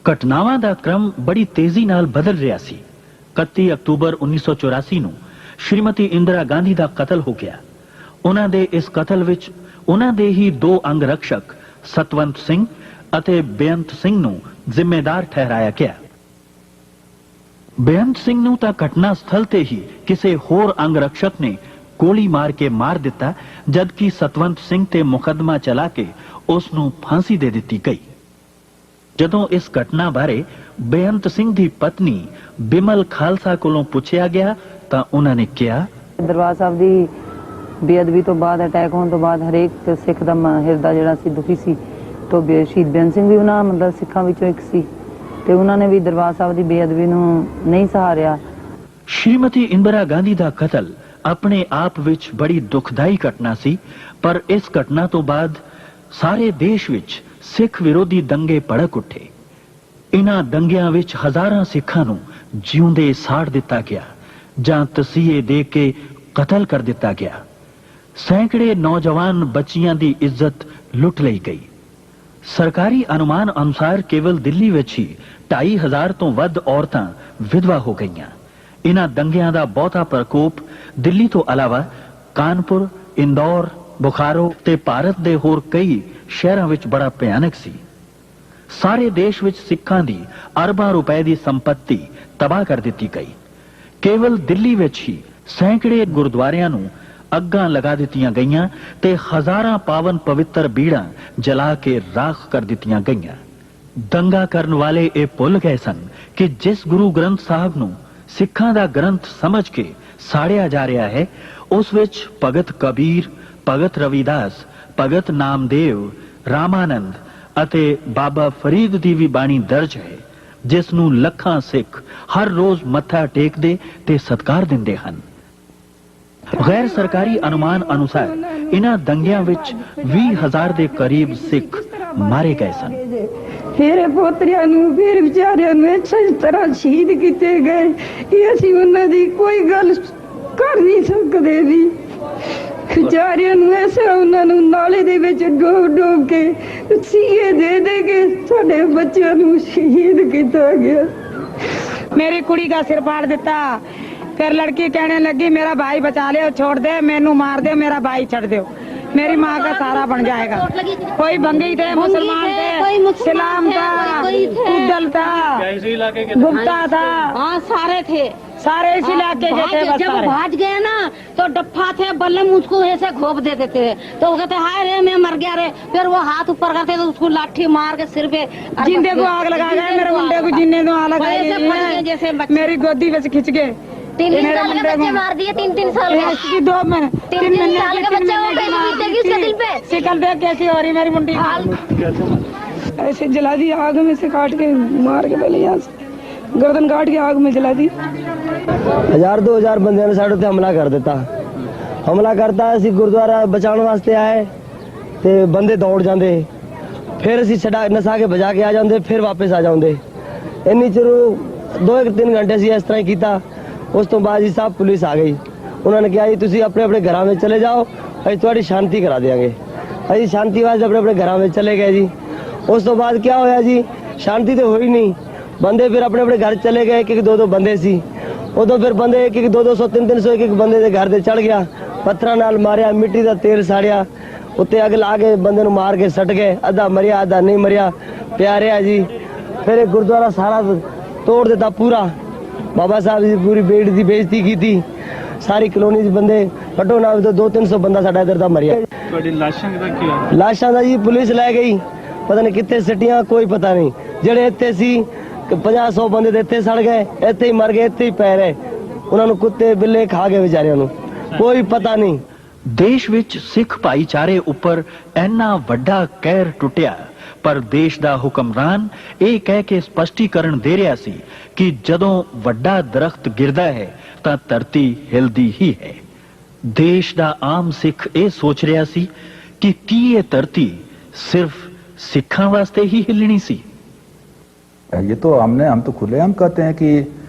ਘਟਨਾਵਾਂ ਦਾ ਕ੍ਰਮ ਬੜੀ ਤੇਜ਼ੀ ਨਾਲ ਬਦਲ ਰਿਹਾ ਸੀ। 31 ਅਕਤੂਬਰ 1984 ਨੂੰ ਸ਼੍ਰੀਮਤੀ ਇੰਦਰਾ ਗਾਂਧੀ ਦਾ ਕਤਲ ਹੋ ਗਿਆ। ਉਹਨਾਂ ਦੇ ਇਸ ਕਤਲ ਵਿੱਚ ਉਹਨਾਂ ਦੇ ਹੀ ਦੋ ਅੰਗ ਰਕਸ਼ਕ ਸਤਵੰਤ ਸਿੰਘ ਅਤੇ ਬੇਅੰਤ ਸਿੰਘ ਨੂੰ ਜ਼ਿੰਮੇਦਾਰ ਠਹਿਰਾਇਆ ਗਿਆ। ਬੇਅੰਤ ਸਿੰਘ ਨੂੰ ਤਾਂ ਘਟਨਾ ਸਥਲ ਤੇ ਹੀ ਕਿਸੇ ਹੋਰ ਅੰਗ ਰਕਸ਼ਕ ਨੇ ਗੋਲੀ ਮਾਰ ਕੇ ਮਾਰ ਦਿੱਤਾ, ਜਦਕਿ ਸਤਵੰਤ ਸਿੰਘ ਤੇ ਮੁਕੱਦਮਾ ਚਲਾ ਕੇ ਉਸ ਨੂੰ ਫਾਂਸੀ ਦੇ ਦਿੱਤੀ ਗਈ। ਜਦੋਂ ਇਸ ਘਟਨਾ ਬਾਰੇ ਬੇਅੰਤ ਸਿੰਘ ਦੀ ਪਤਨੀ ਬਿਮਲ ਖਾਲਸਾ ਕੋਲੋਂ ਪੁੱਛਿਆ ਗਿਆ ਤਾਂ ਉਹਨਾਂ ਨੇ ਕਿਹਾ, ਦਰਬਾਰ ਸਾਹਿਬ ਦੀ ਬੇਅਦਬੀ ਤੋਂ ਬਾਅਦ, ਅਟੈਕ ਹੋਣ ਤੋਂ ਬਾਅਦ ਹਰੇਕ ਸਿੱਖ ਦਾ ਹਿਰਦਾ ਜਿਹੜਾ ਸੀ ਦੁਖੀ ਸੀ। ਤੋਂ ਸ਼ਹੀਦ ਬੇਅੰਤ ਸਿੰਘ ਵੀ ਉਹਨਾਂ ਮਤਲਬ ਸਿੱਖਾਂ ਵਿੱਚੋਂ ਇੱਕ ਸੀ ਤੇ ਉਹਨਾਂ ਨੇ ਵੀ ਦਰਬਾਰ ਸਾਹਿਬ ਦੀ ਬੇਅਦਬੀ ਨੂੰ ਨਹੀਂ ਸਹਾਰਿਆ। ਸ਼੍ਰੀਮਤੀ ਇੰਦਰਾ ਗਾਂਧੀ ਦਾ ਕਤਲ ਆਪਣੇ ਆਪ ਵਿੱਚ ਬੜੀ ਦੁਖਦਾਈ ਘਟਨਾ ਸੀ, ਪਰ ਇਸ ਘਟਨਾ ਤੋਂ ਬਾਅਦ ਸਾਰੇ ਦੇਸ਼ ਵਿੱਚ ਸਿੱਖ ਵਿਰੋਧੀ ਦੰਗੇ ਭੜਕ ਉੱਠੇ। ਇਹਨਾਂ ਦੰਗਿਆਂ ਵਿੱਚ ਹਜ਼ਾਰਾਂ ਸਿੱਖਾਂ ਨੂੰ ਜਿਉਂਦੇ ਸਾੜ ਦਿੱਤਾ ਗਿਆ ਜਾਂ ਤਸੀਹੇ ਦੇ ਕੇ ਕਤਲ ਕਰ ਦਿੱਤਾ ਗਿਆ। ਸੈਂਕੜੇ ਨੌਜਵਾਨ ਬੱਚੀਆਂ ਦੀ ਇੱਜ਼ਤ ਲੁੱਟ ਲਈ ਗਈ। ਸਰਕਾਰੀ ਅਨੁਮਾਨ ਅਨੁਸਾਰ ਕੇਵਲ ਦਿੱਲੀ ਵਿੱਚ ਹੀ 2,500 ਤੋਂ ਵੱਧ ਔਰਤਾਂ ਵਿਧਵਾ ਹੋ ਗਈਆਂ। ਇਹਨਾਂ ਦੰਗਿਆਂ ਦਾ ਬਹੁਤਾ ਪ੍ਰਕੋਪ ਦਿੱਲੀ ਤੋਂ ਇਲਾਵਾ ਕਾਨਪੁਰ, ਇੰਦੌਰ, ਬੁਖਾਰੋ ਤੇ ਭਾਰਤ ਦੇ ਹੋਰ ਕਈ ਸ਼ਹਿਰਾਂ ਵਿੱਚ ਬੜਾ ਭਿਆਨਕ ਸੀ। ਸਾਰੇ ਦੇਸ਼ ਵਿੱਚ ਸਿੱਖਾਂ ਦੀ ਅਰਬਾਂ ਰੁਪਏ ਦੀ ਸੰਪत्ति ਤਬਾਹ ਕਰ ਦਿੱਤੀ ਗਈ। ਕੇਵਲ ਦਿੱਲੀ ਵਿੱਚ ਹੀ ਸੈਂਕੜੇ ਗੁਰਦੁਆਰਿਆਂ ਨੂੰ ਅੱਗਾਂ ਲਗਾ ਦਿੱਤੀਆਂ ਗਈਆਂ ਤੇ ਹਜ਼ਾਰਾਂ ਪਾਵਨ ਪਵਿੱਤਰ ਬੀੜਾਂ ਜਲਾ ਕੇ ਰਾਖ ਕਰ ਦਿੱਤੀਆਂ ਗਈਆਂ। ਦੰਗਾ ਕਰਨ ਵਾਲੇ ਇਹ ਭੁੱਲ ਗਏ ਸਨ ਕਿ ਜਿਸ ਗੁਰੂ ਗ੍ਰੰਥ ਸਾਹਿਬ ਨੂੰ ਸਿੱਖਾਂ ਦਾ ਗ੍ਰੰਥ ਸਮਝ ਕੇ ਸਾੜਿਆ ਜਾ ਰਿਹਾ ਹੈ, ਉਸ ਵਿੱਚ ਭਗਤ ਕਬੀਰ, ਭਗਤ ਰਵਿਦਾਸ, ਭਗਤ ਨਾਮਦੇਵ, ਰਾਮਾਨੰਦ ਅਤੇ ਬਾਬਾ ਫਰੀਦ ਦੀ ਵੀ ਬਾਣੀ ਦਰਜ ਹੈ, ਜਿਸ ਨੂੰ ਲੱਖਾਂ ਸਿੱਖ ਹਰ ਰੋਜ਼ ਮੱਥਾ ਟੇਕਦੇ ਤੇ ਸਤਿਕਾਰ ਦਿੰਦੇ ਹਨ। ਗੈਰ ਸਰਕਾਰੀ ਅਨੁਮਾਨ ਅਨੁਸਾਰ ਇਹਨਾਂ ਦੰਗਿਆਂ ਵਿੱਚ 20,000 ਦੇ ਕਰੀਬ ਸਿੱਖ ਮਾਰੇ ਗਏ ਸਨ। ਮੇਰੇ ਪੋਤਰਿਆਂ ਨੂੰ, ਫਿਰ ਵਿਚਾਰਿਆਂ ਨੂੰ ਇਸ ਤਰ੍ਹਾਂ ਸ਼ਹੀਦ ਕੀਤੇ ਗਏ ਕਿ ਅਸੀਂ ਉਹਨਾਂ ਦੀ ਕੋਈ ਗੱਲ ਕਰ ਨਹੀਂ ਸਕਦੇ ਵੀ। ਵਿਚਾਰਿਆਂ ਨੂੰ ਐਸਾ ਉਹਨਾਂ ਨੂੰ ਨਾਲੇ ਦੇ ਵਿੱਚ ਡੋਬ ਕੇ ਸੀਏ ਦੇ ਕੇ ਸਾਡੇ ਬੱਚਿਆਂ ਨੂੰ ਸ਼ਹੀਦ ਕੀਤਾ ਗਿਆ। मेरी कुड़ी का सिर फाड़ देता, फिर लड़की कहने लगी मेरा भाई बचा ले, छोड़ दे, मैनू मार दे, मेरा भाई छड़ दो, मेरी माँ का सहारा बन जाएगा। कोई बंगी थे, मुसलमान थे, इस्लाम था, उद्दल था, गुप्ता था, हाँ सारे थे, सारे इस इलाके के थे। जब भाग गए ना तो डप्पा थे, बल्ले मुझको ऐसे घोप देते थे, तो वो कहते हाय रे मैं मर गया रे, फिर वो हाथ ऊपर करते तो उसको लाठी मार के सिर पे जिंदे को आग लगा गए, मेरे मुंडे को जिन्ने को आग लगाई, जैसे मेरी गोदी में खिंच गए। 3 साल के बच्चे मार दिए, 3 साल के 2 महीने 3 साल के बच्चे वो कैसे बीतेगी उसके दिल पे। शिकल देख कैसी हो रही मेरी मुंडी, ऐसे जला दी, आग में से काट के मार के पहले यहाँ से गर्दन काट के आग में जला दी। 1000-2000 ਬੰਦਿਆਂ ਨੇ ਸਾਡੇ ਉੱਤੇ ਹਮਲਾ ਕਰ ਦਿੱਤਾ। ਹਮਲਾ ਕਰਤਾ, ਅਸੀਂ ਗੁਰਦੁਆਰਾ ਬਚਾਉਣ ਵਾਸਤੇ ਆਏ ਤੇ ਬੰਦੇ ਦੌੜ ਜਾਂਦੇ, ਫਿਰ ਅਸੀਂ ਛਡਾ ਨਸਾ ਕੇ ਬਜਾ ਕੇ ਆ ਜਾਂਦੇ, ਫਿਰ ਵਾਪਸ ਆ ਜਾਂਦੇ। ਇੰਨੀ ਚਿਰ 2-3 ਘੰਟੇ ਅਸੀਂ ਇਸ ਤਰ੍ਹਾਂ ਹੀ ਕੀਤਾ। ਉਸ ਤੋਂ ਬਾਅਦ ਜੀ ਸਾਹਿਬ ਪੁਲਿਸ ਆ ਗਈ। ਉਹਨਾਂ ਨੇ ਕਿਹਾ ਜੀ ਤੁਸੀਂ ਆਪਣੇ ਆਪਣੇ ਘਰਾਂ ਵਿੱਚ ਚਲੇ ਜਾਓ, ਅਸੀਂ ਤੁਹਾਡੀ ਸ਼ਾਂਤੀ ਕਰਾ ਦੇਵਾਂਗੇ। ਅਸੀਂ ਸ਼ਾਂਤੀ ਵਾਸਤੇ ਆਪਣੇ ਆਪਣੇ ਘਰਾਂ ਵਿੱਚ ਚਲੇ ਗਏ ਜੀ। ਉਸ ਤੋਂ ਬਾਅਦ ਕੀ ਹੋਇਆ ਜੀ, ਸ਼ਾਂਤੀ ਤੇ ਹੋਈ ਨਹੀਂ। ਬੰਦੇ ਫਿਰ ਆਪਣੇ ਆਪਣੇ ਘਰ ਚਲੇ ਗਏ। ਇੱਕ 2-2 ਬੰਦੇ ਸੀ ਉਦੋਂ, ਫਿਰ ਬੰਦੇ 1-200, 300, ਇੱਕ ਬੰਦੇ ਦੇ ਘਰ ਦੇ ਚੜ ਗਿਆ, ਪੱਥਰਾਂ ਨਾਲ ਮਾਰਿਆ, ਮਿੱਟੀ ਦਾ ਤੇਲ ਸਾੜਿਆ, ਉੱਤੇ ਅੱਗ ਲਾ ਕੇ ਬੰਦੇ ਨੂੰ ਮਾਰ ਕੇ ਸੱਟ ਗਏ। ਅੱਧਾ ਮਰਿਆ, ਅੱਧਾ ਨਹੀਂ ਮਰਿਆ, ਪਿਆ ਰਿਹਾ ਜੀ। ਫਿਰ ਇਹ ਗੁਰਦੁਆਰਾ ਸਾਰਾ ਤੋੜ ਦਿੱਤਾ ਪੂਰਾ। ਬਾਬਾ ਸਾਹਿਬ ਦੀ ਪੂਰੀ ਬੇਟ ਦੀ ਬੇਇੱਜ਼ਤੀ ਕੀਤੀ। ਸਾਰੀ ਕਲੋਨੀ ਦੇ ਬੰਦੇ ਘੱਟੋ ਨਾ 200-300 ਬੰਦਾ ਸਾਡਾ ਇੱਧਰ ਦਾ ਮਰਿਆ। ਤੁਹਾਡੀ ਲਾਸ਼ਾਂ ਦਾ ਕੀ ਹੋਇਆ? ਲਾਸ਼ਾਂ ਦਾ ਜੀ ਪੁਲਿਸ ਲੈ ਗਈ, ਪਤਾ ਨਹੀਂ ਕਿੱਥੇ ਸਿੱਟੀਆਂ, ਕੋਈ ਪਤਾ ਨਹੀਂ। ਜਿਹੜੇ ਇੱਥੇ ਸੀ 50-100 ਬੰਦੇ ਦੇ ਇੱਥੇ ਸੜ ਗਏ, ਇੱਥੇ ਹੀ ਮਰ ਗਏ, ਇੱਥੇ ਹੀ ਪੈ ਰਹੇ। ਉਹਨਾਂ ਨੂੰ ਕੁੱਤੇ ਬਿੱਲੇ ਖਾ ਗਏ ਵਿਚਾਰਿਆਂ ਨੂੰ, ਕੋਈ ਪਤਾ ਨਹੀਂ। ਦੇਸ਼ ਵਿੱਚ ਸਿੱਖ ਭਾਈਚਾਰੇ ਉੱਪਰ ਇੰਨਾ ਵੱਡਾ ਕਹਿਰ ਟੁੱਟਿਆ, ਪਰ ਦੇਸ਼ ਦਾ ਹੁਕਮਰਾਨ ਇਹ ਕਹਿ ਕੇ ਸਪਸ਼ਟੀਕਰਨ ਦੇ ਰਿਹਾ ਸੀ ਕਿ ਜਦੋਂ ਵੱਡਾ ਦਰਖਤ ਗਿਰਦਾ ਹੈ ਤਾਂ ਧਰਤੀ ਹਿਲਦੀ ਹੀ ਹੈ। ਦੇਸ਼ ਦਾ ਆਮ ਸਿੱਖ ਇਹ ਸੋਚ ਰਿਹਾ ਸੀ ਕਿ ਕੀ ਇਹ ਧਰਤੀ ਸਿਰਫ ਸਿੱਖਾਂ ਵਾਸਤੇ ਹੀ ਹਿਲਣੀ ਸੀ। ये तो हम तो खुलेआम कहते हैं कि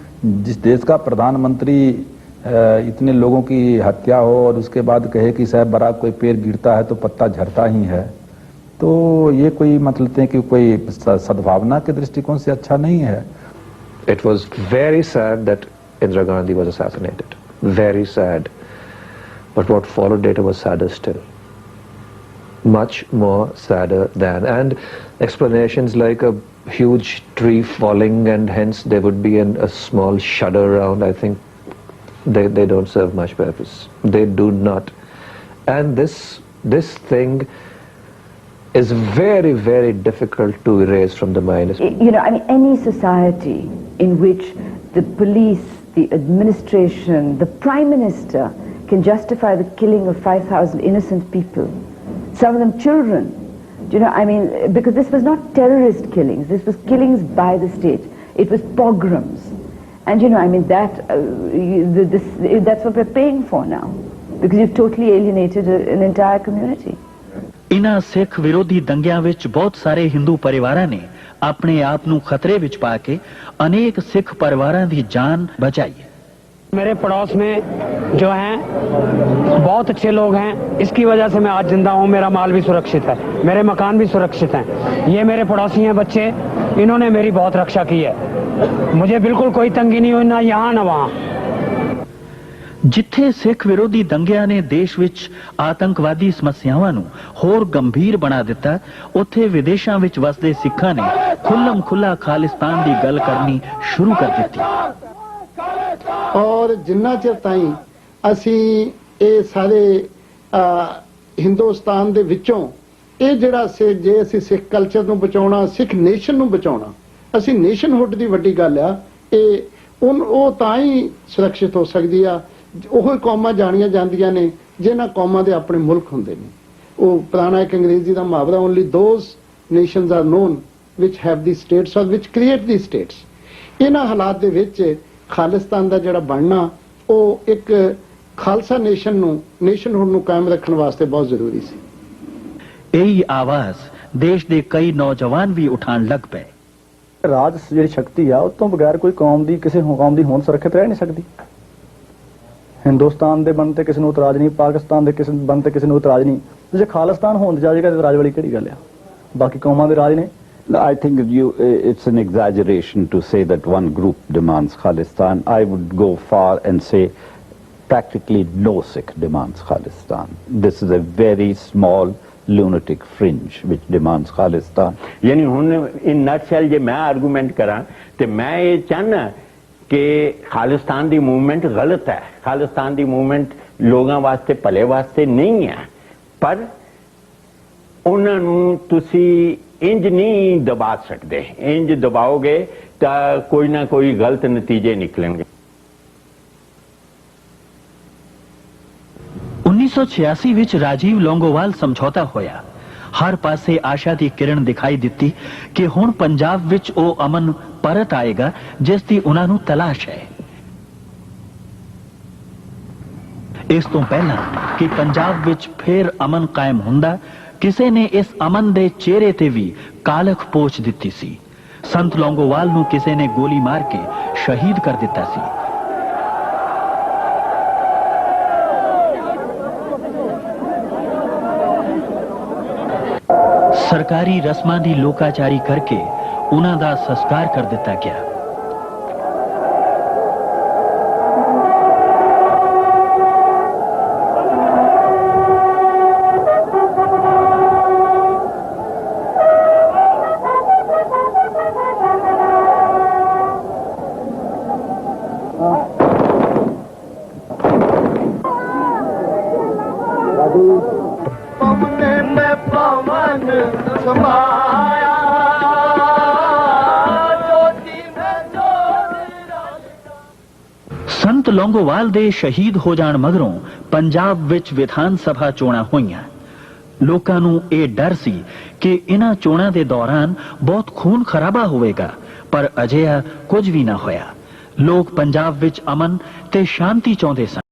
जिस देश का प्रधानमंत्री इतने लोगों की हत्या हो और उसके बाद कहे कि साहब बड़ा कोई पेड़ गिरता है तो पत्ता झड़ता ही है, तो ये कोई मतलब है कि कोई सद्भावना के दृष्टिकोण से अच्छा नहीं है। It was very sad that Indira Gandhi was assassinated. Very sad. But what followed later was sadder still. Much more sadder than. And explanations like a huge tree falling and hence there would be a small shudder around, I think they don't serve much purpose. They do not. And this thing is very, very difficult to erase from the mind. You know, I mean, any society in which the police, the administration, the Prime Minister can justify the killing of 5,000 innocent people, some of them children, you know, I mean, because this was not terrorist killings, this was killings by the state. It was pogroms. And you know, I mean, that's what we're paying for now, because you've totally alienated an entire community. ਇਨ੍ਹਾਂ ਸਿੱਖ ਵਿਰੋਧੀ ਦੰਗਿਆਂ ਵਿੱਚ ਬਹੁਤ ਸਾਰੇ ਹਿੰਦੂ ਪਰਿਵਾਰਾਂ ਨੇ ਆਪਣੇ ਆਪ ਨੂੰ ਖਤਰੇ ਵਿੱਚ ਪਾ ਕੇ ਅਨੇਕ ਸਿੱਖ ਪਰਿਵਾਰਾਂ ਦੀ ਜਾਨ ਬਚਾਈ ਹੈ। मेरे पड़ोस में जो हैं बहुत अच्छे लोग हैं, इसकी वजह से मैं आज जिंदा हूँ। मेरा माल भी सुरक्षित है, मेरे मकान भी सुरक्षित हैं। ये मेरे पड़ोसी हैं बच्चे, इन्होंने मेरी बहुत रक्षा की है। मुझे बिल्कुल कोई तंगी नहीं हुई, ना यहाँ ना वहाँ। ਜਿੱਥੇ ਸਿੱਖ ਵਿਰੋਧੀ ਦੰਗਿਆਂ ਨੇ ਦੇਸ਼ ਵਿੱਚ ਆਤੰਕਵਾਦੀ ਸਮੱਸਿਆਵਾਂ ਨੂੰ ਹੋਰ ਗੰਭੀਰ ਬਣਾ ਦਿੱਤਾ, ਉੱਥੇ ਵਿਦੇਸ਼ਾਂ ਵਿੱਚ ਵਸਦੇ ਸਿੱਖਾਂ ਨੇ ਖੁੱਲਮ ਖੁੱਲਾ ਖਾਲਿਸਤਾਨ ਦੀ ਗੱਲ ਕਰਨੀ ਸ਼ੁਰੂ ਕਰ ਦਿੱਤੀ। ਔਰ ਜਿੰਨਾ ਚਿਰ ਤਾਈਂ ਅਸੀਂ ਇਹ ਸਾਰੇ ਹਿੰਦੁਸਤਾਨ ਦੇ ਵਿੱਚੋਂ ਇਹ ਜਿਹੜਾ ਜੇ ਅਸੀਂ ਸਿੱਖ ਕਲਚਰ ਨੂੰ ਬਚਾਉਣਾ, ਸਿੱਖ ਨੇਸ਼ਨ ਨੂੰ ਬਚਾਉਣਾ, ਅਸੀਂ ਨੇਸ਼ਨਹੁੱਡ ਦੀ ਵੱਡੀ ਗੱਲ ਆ, ਉਹ ਤਾਂ ਹੀ ਸੁਰੱਖਿਅਤ ਹੋ ਸਕਦੀ ਆ। ਉਹ ਕੌਮਾਂ ਜਾਣੀਆਂ ਜਾਂਦੀਆਂ ਨੇ ਜਿਨ੍ਹਾਂ ਕੌਮਾਂ ਦੇ ਆਪਣੇ ਮੁਲਕ ਹੁੰਦੇ ਨੇ। ਉਹ ਪੁਰਾਣਾ ਇੱਕ ਅੰਗਰੇਜ਼ੀ ਦਾ ਮੁਹਾਵਰਾ, only those nations are known which have the status or which create the status. ਇਹਨਾਂ ਹਾਲਾਤ ਦੇ ਵਿੱਚ ਖਾਲਿਸਤਾਨ ਦਾ ਜਿਹੜਾ ਬਣਨਾ ਉਹ ਇੱਕ ਖਾਲਸਾ ਨੇਸ਼ਨਹੁੱਡ ਨੂੰ ਕਾਇਮ ਰੱਖਣ ਵਾਸਤੇ ਬਹੁਤ ਜ਼ਰੂਰੀ ਸੀ। ਇਹੀ ਆਵਾਜ਼ ਦੇਸ਼ ਦੇ ਕਈ ਨੌਜਵਾਨ ਵੀ ਉਠਾਉਣ ਲੱਗ ਪਏ। ਰਾਜ ਜਿਹੜੀ ਸ਼ਕਤੀ ਆ, ਉਹ ਤੋਂ ਬਗੈਰ ਕੋਈ ਕੌਮ ਦੀ, ਕਿਸੇ ਕੌਮ ਦੀ ਹੋਂਦ ਸੁਰੱਖਿਅਤ ਰਹਿ ਨਹੀਂ ਸਕਦੀ। ਹਿੰਦੁਸਤਾਨ ਦੇ ਬਣਨ ਤੇ ਕਿਸੇ ਨੂੰ ਇਤਰਾਜ਼ ਨਹੀਂ, ਪਾਕਿਸਤਾਨ ਦੇ ਕਿਸੇ ਬਣਨ ਤੇ ਕਿਸੇ ਨੂੰ ਇਤਰਾਜ਼ ਨਹੀਂ। ਜੇ ਖਾਲਿਸਤਾਨ ਹੋਂਦ ਜਾਏਗਾ ਤੇ ਇਤਰਾਜ਼ ਵਾਲੀ ਕਿਹੜੀ ਗੱਲ ਆ? ਬਾਕੀ ਕੌਮਾਂ ਦੇ ਰਾਜ ਨੇ। I think it's an exaggeration to say that one group demands Khalistan. I would go far and say practically no Sikh demands Khalistan. This is a very small lunatic fringe which demands Khalistan. यानी हुन in nutshell जे मैं argument करा ते मैं ये चाहना कि खालिस्तान दी movement गलत है। खालिस्तान दी मूवमेंट लोगों वास्ते भले वास्ते नहीं है, पर उन्होंने तुसी इंज नहीं दबा सकते। इंज दबाओगे तो कोई ना कोई गलत नतीजे निकलेंगे। 1986 ਵਿੱਚ ਰਾਜੀਵ ਲੌਂਗੋਵਾਲ ਸਮਝੌਤਾ ਹੋਇਆ। ਹਰ ਪਾਸੇ ਆਸ਼ਾ ਦੀ ਕਿਰਨ ਦਿਖਾਈ ਦਿੱਤੀ ਕਿ ਹੁਣ ਪੰਜਾਬ ਵਿੱਚ ਉਹ ਅਮਨ ਪਰਤ ਆਏਗਾ ਜਿਸ ਦੀ ਉਹਨਾਂ ਨੂੰ ਤਲਾਸ਼ ਹੈ। ਇਸ ਤੋਂ ਪਹਿਲਾਂ ਕਿ ਪੰਜਾਬ ਵਿੱਚ ਫੇਰ ਅਮਨ ਕਾਇਮ ਹੁੰਦਾ, ਕਿਸੇ ਨੇ ਇਸ ਅਮਨ ਦੇ ਚਿਹਰੇ ਤੇ ਵੀ ਕਾਲਖ ਪੋਚ ਦਿੱਤੀ ਸੀ। ਸੰਤ ਲੌਂਗੋਵਾਲ ਨੂੰ ਕਿਸੇ ਨੇ ਗੋਲੀ ਮਾਰ ਕੇ ਸ਼ਹੀਦ ਕਰ ਦਿੱਤਾ ਸੀ। ਸਰਕਾਰੀ ਰਸਮਾਂ ਦੀ ਲੋਕਾਚਾਰੀ ਕਰਕੇ ਉਹਨਾਂ ਦਾ ਸੰਸਕਾਰ ਕਰ ਦਿੱਤਾ ਗਿਆ। ਸੰਤ ਲੌਂਗੋਵਾਲ ਦੇ ਸ਼ਹੀਦ ਹੋ ਜਾਣ ਮਗਰੋਂ ਪੰਜਾਬ ਵਿੱਚ ਵਿਧਾਨ ਸਭਾ ਚੋਣਾਂ ਹੋਈਆਂ। ਲੋਕਾਂ ਨੂੰ ਇਹ ਡਰ ਸੀ ਕਿ ਇਹਨਾਂ ਚੋਣਾਂ ਦੇ ਦੌਰਾਨ ਬਹੁਤ ਖੂਨ ਖਰਾਬਾ ਹੋਵੇਗਾ, ਪਰ ਅਜਿਹਾ ਕੁਝ ਵੀ ਨਾ ਹੋਇਆ। ਲੋਕ ਪੰਜਾਬ ਵਿੱਚ ਅਮਨ ਤੇ ਸ਼ਾਂਤੀ ਚਾਹੁੰਦੇ ਸਨ।